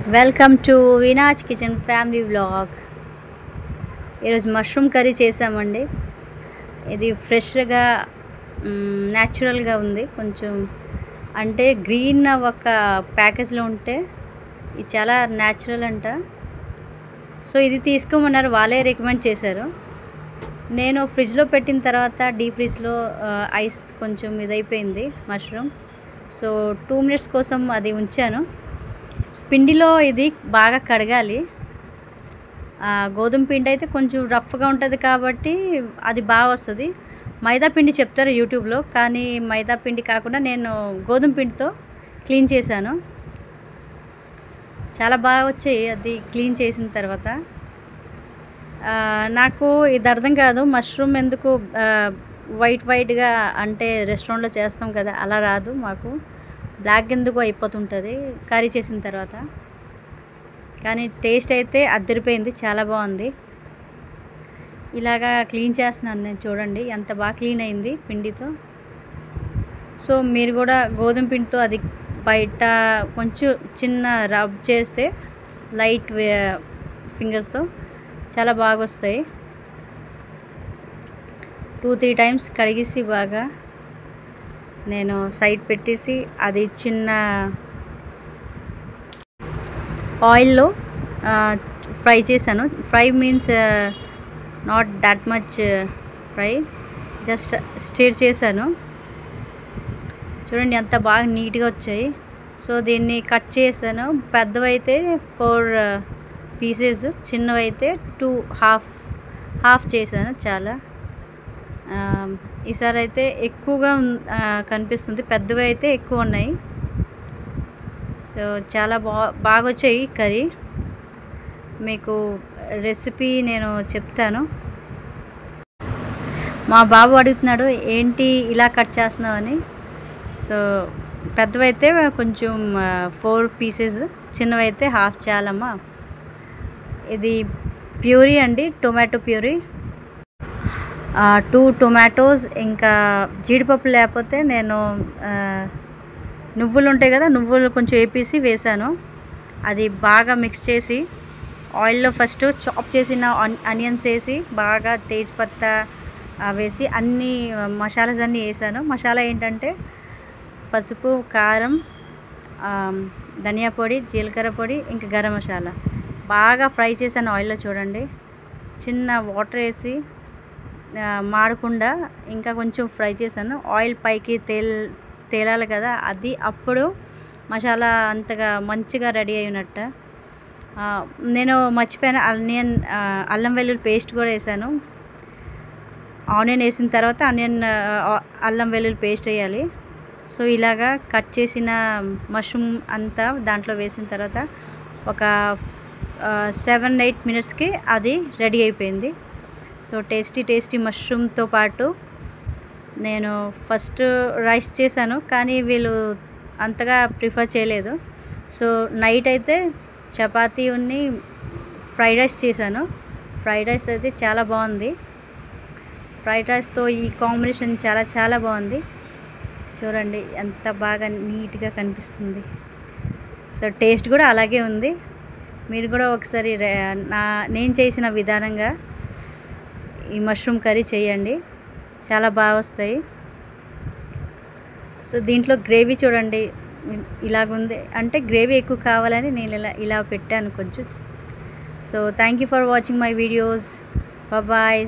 Welcome to Vinaj kitchen family vlog. ఈరోజు mushroom curry చేసామండి. ఇది ఫ్రెష్గా న్యాచురల్గా ఉంది. కొంచెం అంటే గ్రీన్ ఒక ప్యాకేజ్లో ఉంటే ఇది చాలా న్యాచురల్ అంట. సో ఇది తీసుకోమన్నారు, వాళ్ళే రికమెండ్ చేశారు. నేను ఫ్రిడ్జ్లో పెట్టిన తర్వాత డీప్ ఫ్రిడ్జ్లో ఐస్ కొంచెం ఇదైపోయింది మష్రూమ్. సో 2 minutes కోసం అది ఉంచాను. పిండిలో ఇది బాగా కడగాలి. గోధుమ పిండి అయితే కొంచెం రఫ్గా ఉంటుంది కాబట్టి అది బాగా వస్తుంది. మైదా పిండి చెప్తారు యూట్యూబ్లో, కానీ మైదా పిండి కాకుండా నేను గోధుమ పిండితో క్లీన్ చేశాను. చాలా బాగా వచ్చాయి అది క్లీన్ చేసిన తర్వాత. నాకు ఇది అర్థం కాదు, మష్రూమ్ ఎందుకు వైట్గా అంటే రెస్టారెంట్లో చేస్తాం కదా అలా రాదు, మాకు బ్లాక్ ఎందుకు అయిపోతుంటుంది కర్రీ చేసిన తర్వాత. కానీ టేస్ట్ అయితే అదిరిపోయింది, చాలా బాగుంది. ఇలాగా క్లీన్ చేస్తున్నాను నేను, చూడండి ఎంత బాగా క్లీన్ అయింది పిండితో. సో మీరు కూడా గోధుమ పిండితో అది బయట కొంచెం చిన్న రబ్ చేస్తే లైట్ ఫింగర్స్తో చాలా బాగా వస్తాయి. 2-3 times కడిగేసి బాగా నేను సైడ్ పెట్టేసి అది చిన్న ఆయిల్లో ఫ్రై చేశాను. Fry means not that much fry, just stir చేశాను. చూడండి ఎంత బాగా నీట్గా వచ్చాయి. సో దీన్ని కట్ చేశాను. పెద్దవైతే 4 pieces, చిన్నవైతే 2 half చేశాను. చాలా ఈసారి అయితే ఎక్కువగా కనిపిస్తుంది, పెద్దవి అయితే ఎక్కువ ఉన్నాయి. సో చాలా బాగా వచ్చాయి కర్రీ. మీకు రెసిపీ నేను చెప్తాను. మా బాబు అడుగుతున్నాడు ఏంటి ఇలా కట్ చేస్తున్నావని. సో పెద్దవైతే కొంచెం 4 pieces, చిన్నవైతే half చాలమ్మా. ఇది ప్యూరీ అండి, టొమాటో ప్యూరీ. 2 tomatoes, ఇంకా జీడిపప్పు లేకపోతే నేను నువ్వులు ఉంటాయి కదా, నువ్వులు కొంచెం వేపేసి వేసాను. అది బాగా మిక్స్ చేసి ఆయిల్లో ఫస్ట్ చాప్ చేసిన ఆనియన్స్ వేసి బాగా తేజ్పత్తా వేసి అన్ని మసాలాస్ అన్నీ వేసాను. మసాలా ఏంటంటే పసుపు, కారం, ధనియా పొడి, జీలకర్ర పొడి, ఇంకా గరం మసాలా బాగా ఫ్రై చేశాను ఆయిల్లో. చూడండి చిన్న వాటర్ వేసి మాడకుండా ఇంకా కొంచెం ఫ్రై చేశాను. ఆయిల్ పైకి తేలాలి కదా, అది అప్పుడు మసాలా అంతగా మంచిగా రెడీ అయినట్టు. నేను మర్చిపోయాను, అల్లం వెల్లుల్లి పేస్ట్ కూడా వేసాను. ఆనియన్ వేసిన తర్వాత అల్లం వెల్లుల్లి పేస్ట్ వేయాలి. సో ఇలాగా కట్ చేసిన మష్రూమ్ అంతా దాంట్లో వేసిన తర్వాత ఒక 7-8 minutesకి అది రెడీ అయిపోయింది. సో టేస్టీ మష్రూమ్తో పాటు నేను ఫస్ట్ రైస్ చేశాను, కానీ వీళ్ళు అంతగా ప్రిఫర్ చేయలేదు. సో నైట్ అయితే చపాతీ ఫ్రైడ్ రైస్ చేశాను. ఫ్రైడ్ రైస్ అయితే చాలా బాగుంది. ఫ్రైడ్ రైస్తో ఈ కాంబినేషన్ చాలా బాగుంది. చూడండి ఎంత బాగా నీట్గా కనిపిస్తుంది. సో టేస్ట్ కూడా అలాగే ఉంది. మీరు కూడా ఒకసారి నేను చేసిన విధానంగా ఈ మష్రూమ్ కర్రీ చేయండి, చాలా బాగా వస్తాయి. సో దీంట్లో గ్రేవీ చూడండి ఇలాగుంది, అంటే గ్రేవీ ఎక్కువ కావాలని నేను ఇలా పెట్టాను కొంచెం. So thank you for watching my videos. Bye.